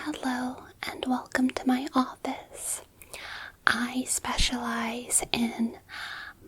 Hello and welcome to my office. I specialize in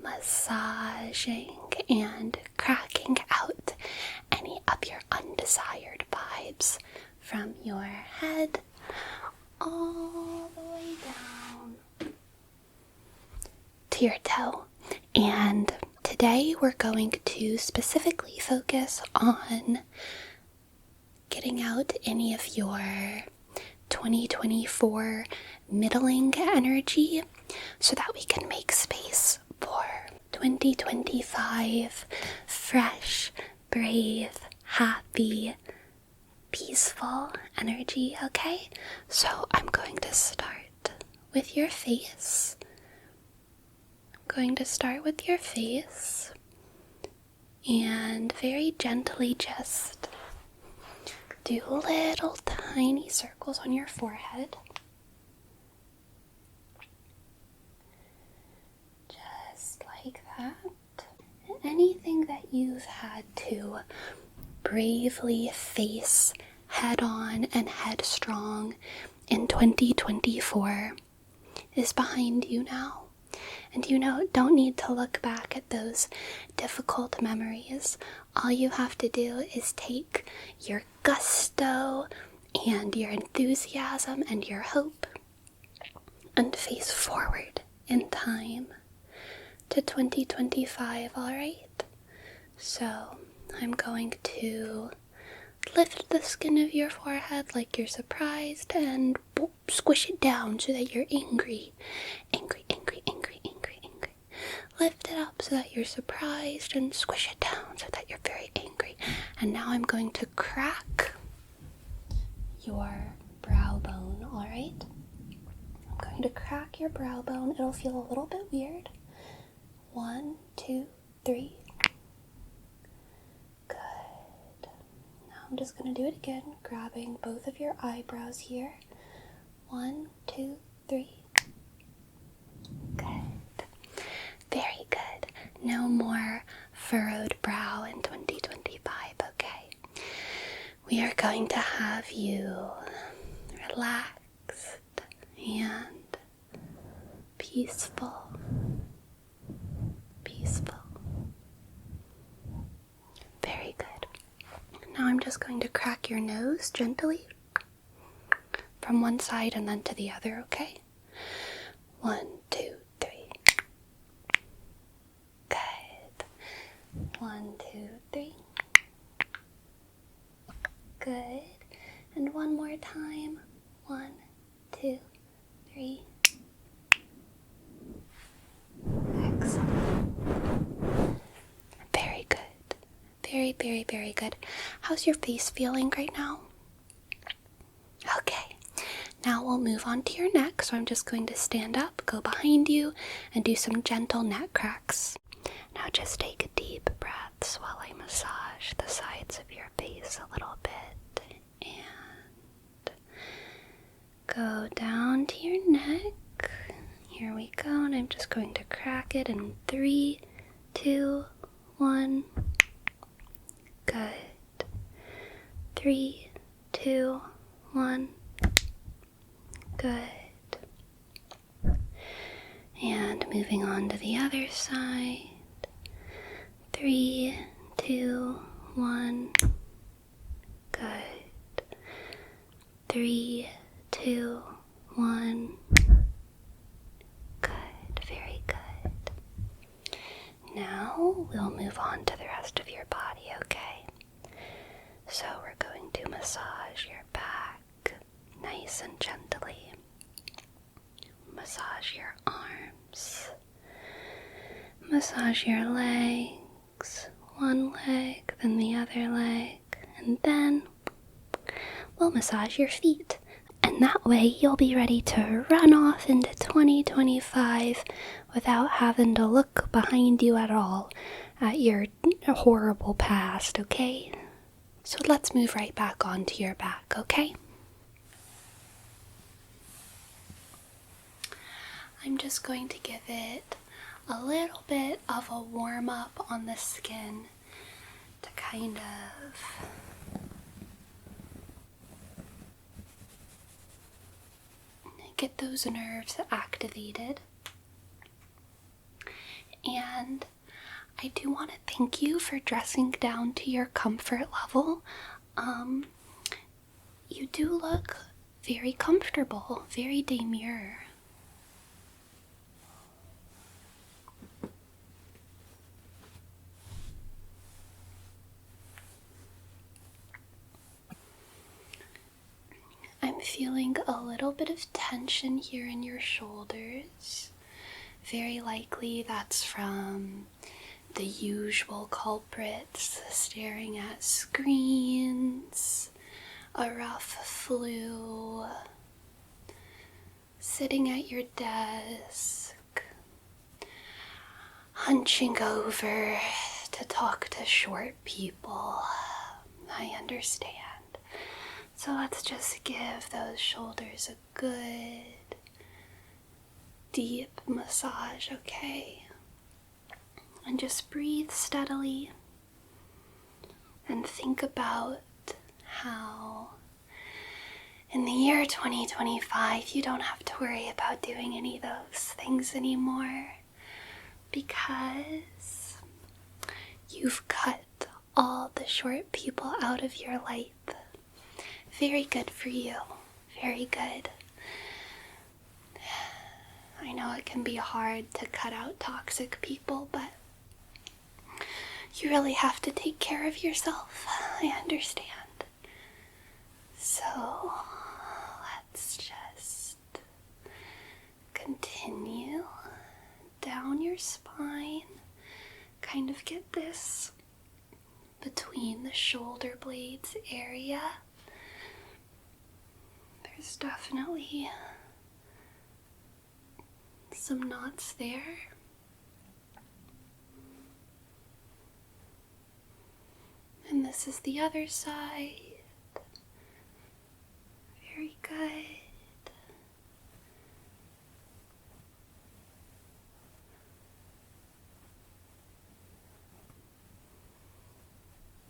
massaging and cracking out any of your undesired vibes from your head all the way down to your toe. And today we're going to specifically focus on getting out any of your 2024 middling energy so that we can make space for 2025 fresh, brave, happy, peaceful energy, okay? So I'm going to start with your face. And very gently just do little tiny circles on your forehead. Just like that. Anything that you've had to bravely face head on and headstrong in 2024 is behind you now. And don't need to look back at those difficult memories. All you have to do is take your gusto and your enthusiasm and your hope and face forward in time to 2025, alright? So I'm going to lift the skin of your forehead like you're surprised and squish it down so that you're angry. Lift it up so that you're surprised and squish it down so that you're very angry. And now I'm going to crack your brow bone, alright? I'm going to crack your brow bone. It'll feel a little bit weird. 1, 2, 3. Good. Now I'm just going to do it again, grabbing both of your eyebrows here. 1, 2, 3. Good. Very good. No more furrowed brow in 2025, okay? We are going to have you relaxed and peaceful. Very good. Now I'm just going to crack your nose gently from one side and then to the other, okay? 1, 2, 3. Good. 1, 2, 3. Good. And one more time. 1, 2, 3. Excellent. Very good. Very good. How's your face feeling right now? Okay. Now we'll move on to your neck. So I'm just going to stand up, go behind you, and do some gentle neck cracks. Now just take deep breaths while I massage the sides of your face a little bit. And go down to your neck. Here we go. And I'm just going to crack it in 3, 2, 1. Good. 3, 2, 1. Good. And moving on to the other side. 3, 2, 1. Good. 3, 2, 1. Good. Very good. Now we'll move on to the rest of your body, okay? So we're going to massage your back nice and gently. Massage your arms. Massage your legs. One leg, then the other leg. And then we'll massage your feet. And that way you'll be ready to run off into 2025 without having to look behind you at all at your horrible past, okay? So let's move right back onto your back, okay? I'm just going to give it a little bit of a warm up on the skin to kind of get those nerves activated. And I do want to thank you for dressing down to your comfort level. You do look very comfortable, very demure. I'm feeling a little bit of tension here in your shoulders. Very likely that's from the usual culprits, staring at screens, a rough flu, sitting at your desk, hunching over to talk to short people. I understand. So let's just give those shoulders a good, deep massage, okay? And just breathe steadily and think about how in the year 2025 you don't have to worry about doing any of those things anymore because you've cut all the short people out of your life. Very good for you. Very good. I know it can be hard to cut out toxic people, but you really have to take care of yourself. I understand. So, let's just continue down your spine. Kind of get this between the shoulder blades area. There's definitely some knots there. And this is the other side. Very good.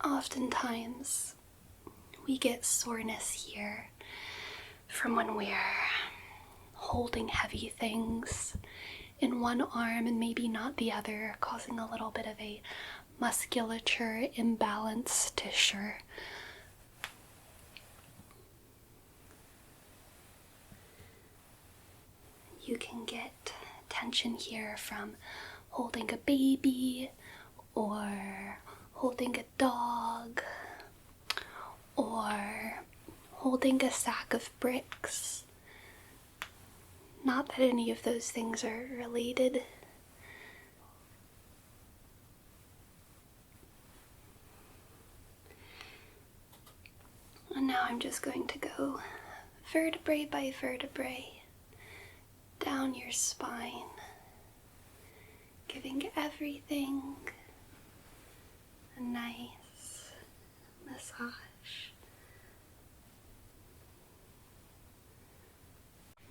Oftentimes, we get soreness here from when we're holding heavy things in one arm and maybe not the other, causing a little bit of a musculature imbalance tissue. You can get tension here from holding a baby or holding a dog or holding a sack of bricks. Not that any of those things are related. And now I'm just going to go vertebrae by vertebrae down your spine, giving everything a nice massage.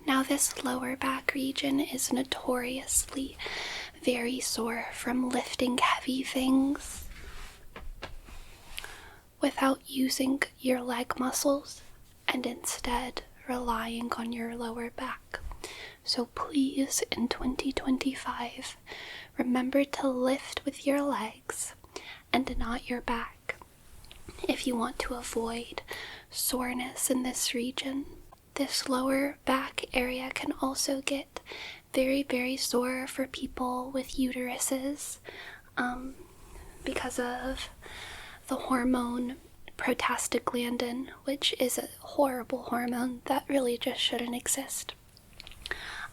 Now this lower back region is notoriously very sore from lifting heavy things without using your leg muscles and instead relying on your lower back. So please, in 2025, remember to lift with your legs and not your back if you want to avoid soreness in this region. This lower back area can also get very, very sore for people with uteruses because of the hormone prostaglandin, which is a horrible hormone that really just shouldn't exist.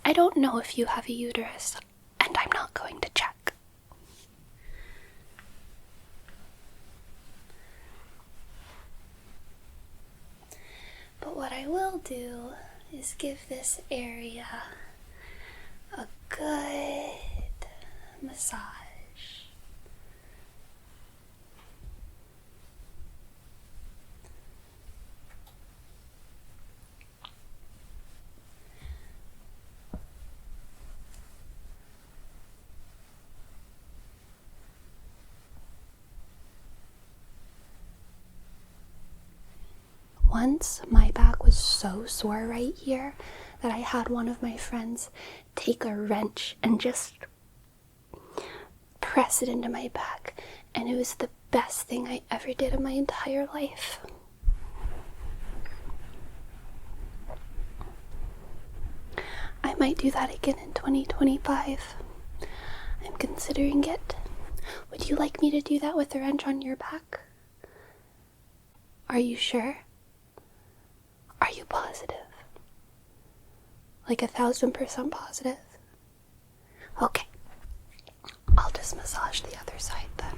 I don't know if you have a uterus, and I'm not going to check. But what I will do is give this area a good massage. Once my back was so sore right here that I had one of my friends take a wrench and just press it into my back, and it was the best thing I ever did in my entire life. I might do that again in 2025. I'm considering it. Would you like me to do that with a wrench on your back? Are you sure? Are you positive? Like 1,000% positive? Okay. I'll just massage the other side then.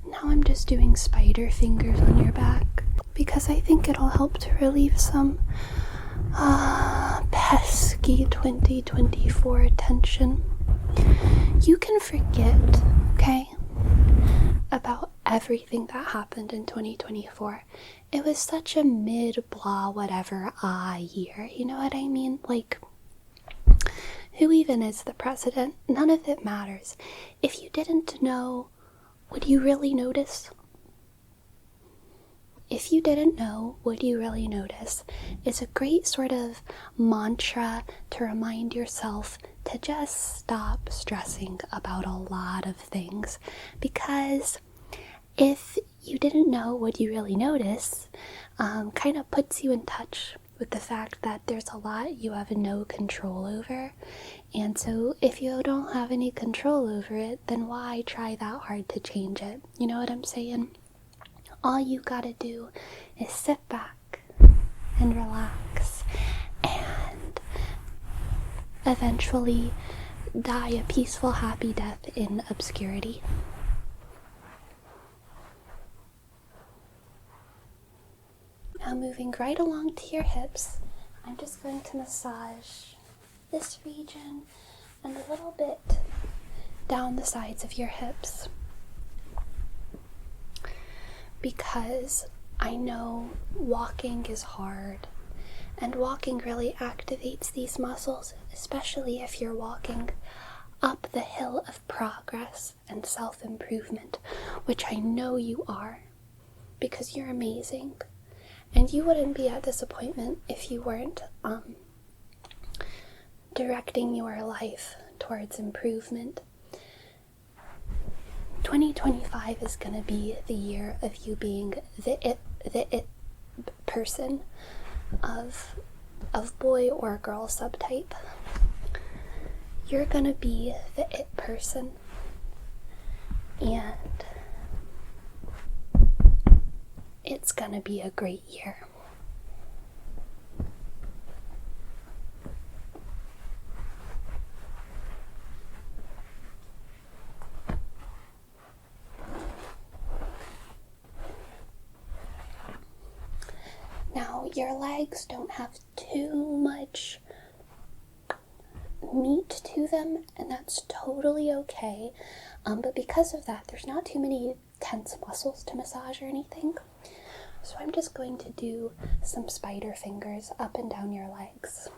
Now I'm just doing spider fingers on your back because I think it'll help to relieve some pesky 2024 tension. You can forget, okay, about everything that happened in 2024. It was such a mid-blah whatever year, you know what I mean? Like, who even is the president? None of it matters. If you didn't know, would you really notice? If you didn't know, would you really notice? It's a great sort of mantra to remind yourself to just stop stressing about a lot of things. Because if you didn't know, would you really notice, kind of puts you in touch with the fact that there's a lot you have no control over. And so if you don't have any control over it, then why try that hard to change it? You know what I'm saying? All you gotta do is sit back and relax and eventually die a peaceful, happy death in obscurity. Now moving right along to your hips, I'm just going to massage this region and a little bit down the sides of your hips. Because I know walking is hard, and walking really activates these muscles, especially if you're walking up the hill of progress and self-improvement, which I know you are, because you're amazing, and you wouldn't be at this appointment if you weren't directing your life towards improvement. 2025 is going to be the year of you being the it person of boy or girl subtype. You're going to be the it person, and it's going to be a great year. Now, your legs don't have too much meat to them, and that's totally okay. But because of that, there's not too many tense muscles to massage or anything. So I'm just going to do some spider fingers up and down your legs.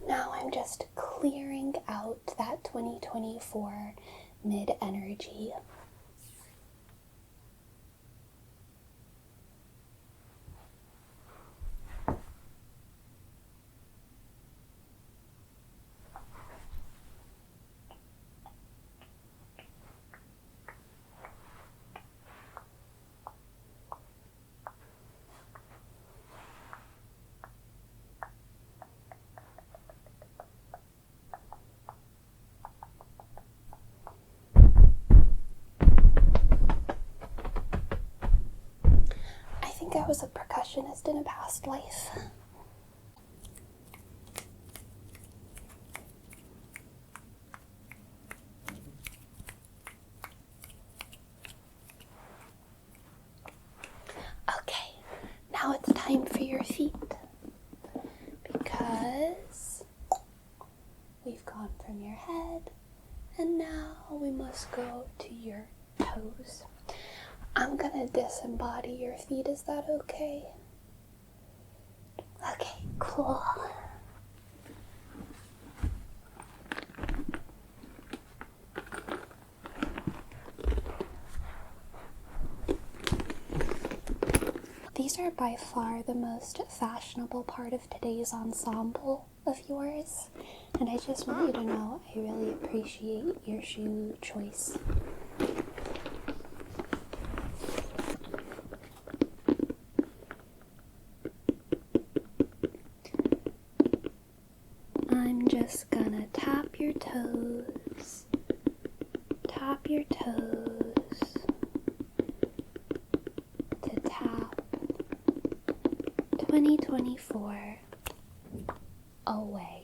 Now I'm just clearing out that 2024 mid-energy. was a percussionist in a past life. Okay, now it's time for your feet, because we've gone from your head, and now we must go to your toes. I'm gonna disembody your feet, is that okay? Okay, cool. These are by far the most fashionable part of today's ensemble of yours, and I just want you to know I really appreciate your shoe choice. I'm just gonna tap your toes, to tap 2024 away.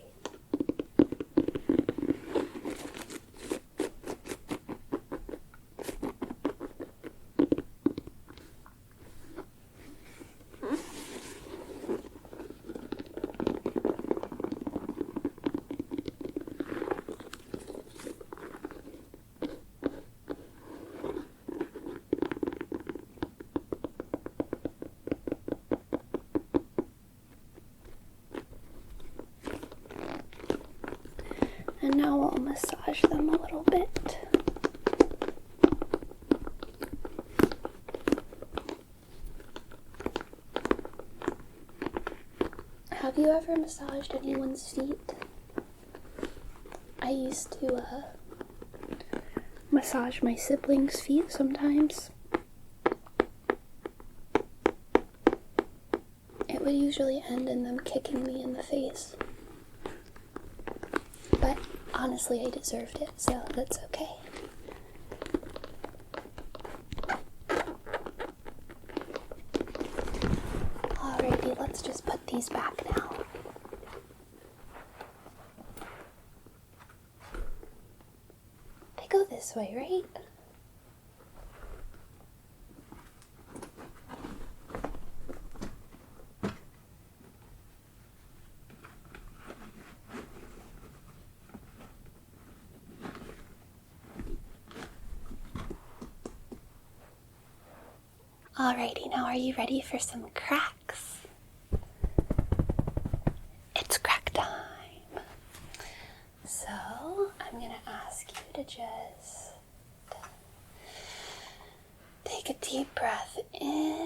And now I'll massage them a little bit. Have you ever massaged anyone's feet? I used to massage my siblings' feet sometimes. It would usually end in them kicking me in the face. But honestly, I deserved it, so that's okay. Alrighty, let's just put these back now. They go this way, right? Alrighty, now are you ready for some cracks? It's crack time. So, I'm gonna ask you to just take a deep breath in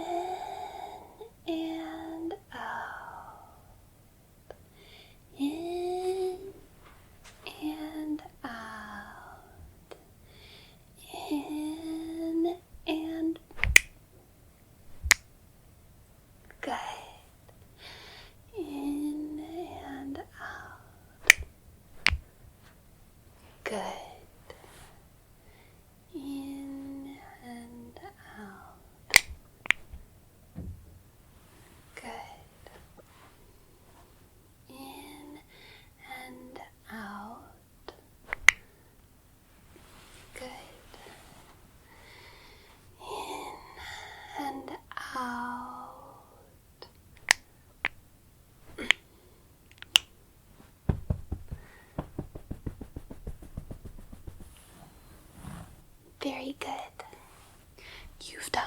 and out. In and out. In and good. In and out. Good. In and out. Good. In and out. Good. In and out. Very good. You've done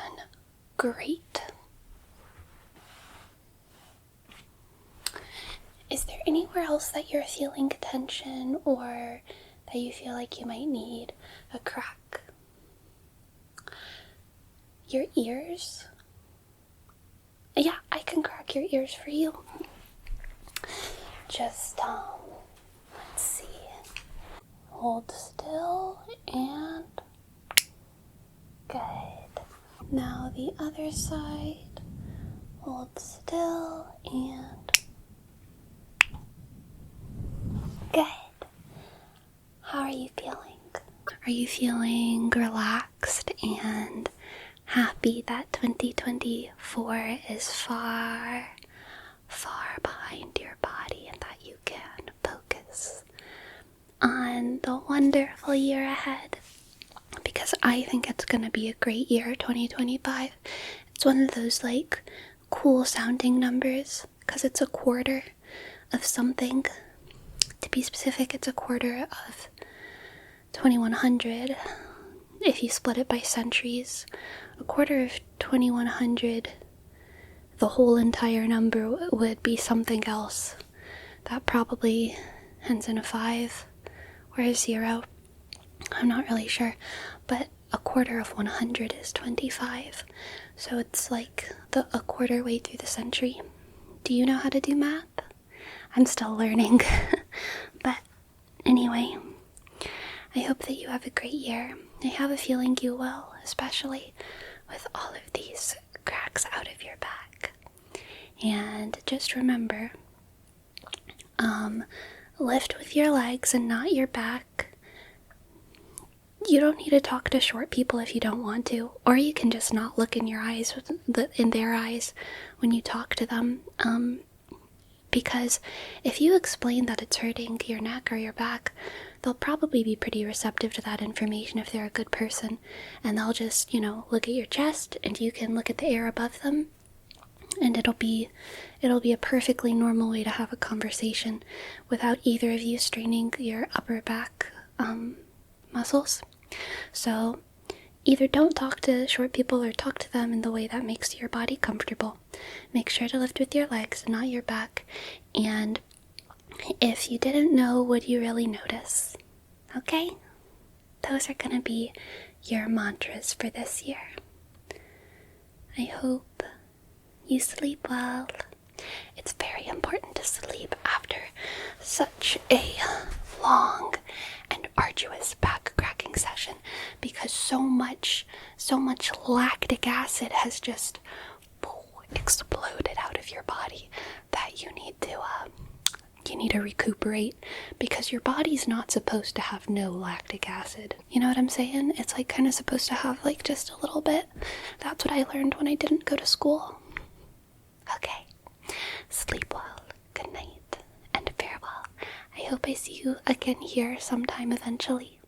great. Is there anywhere else that you're feeling tension or that you feel like you might need a crack? Your ears? Yeah, I can crack your ears for you. Just, let's see. Hold still and good. Now the other side. Hold still and good. How are you feeling? Are you feeling relaxed and happy that 2024 is far, far behind your body and that you can focus on the wonderful year ahead, because I think it's going to be a great year, 2025. It's one of those like cool sounding numbers because it's a quarter of something. To be specific, it's a quarter of 2100. If you split it by centuries, a quarter of 2100, the whole entire number would be something else. That probably ends in a 5 or a 0. I'm not really sure, but a quarter of 100 is 25. So it's like a quarter way through the century. Do you know how to do math? I'm still learning. But anyway, I hope that you have a great year. I have a feeling you will, especially with all of these cracks out of your back. And just remember, lift with your legs and not your back. You don't need to talk to short people if you don't want to, or you can just not look in their eyes when you talk to them. Because if you explain that it's hurting your neck or your back, they'll probably be pretty receptive to that information if they're a good person, and they'll just, look at your chest, and you can look at the air above them, and it'll be a perfectly normal way to have a conversation without either of you straining your upper back muscles. So either don't talk to short people or talk to them in the way that makes your body comfortable. Make sure to lift with your legs, not your back. And if you didn't know, would you really notice? Okay? Those are going to be your mantras for this year. I hope you sleep well. It's very important to sleep after such a long and arduous back cracking session, because so much lactic acid has just exploded out of your body that you need to recuperate, because your body's not supposed to have no lactic acid. You know what I'm saying? It's like kind of supposed to have like just a little bit. That's what I learned when I didn't go to school. Okay, sleep well, good night, and farewell. I hope I see you again here sometime eventually.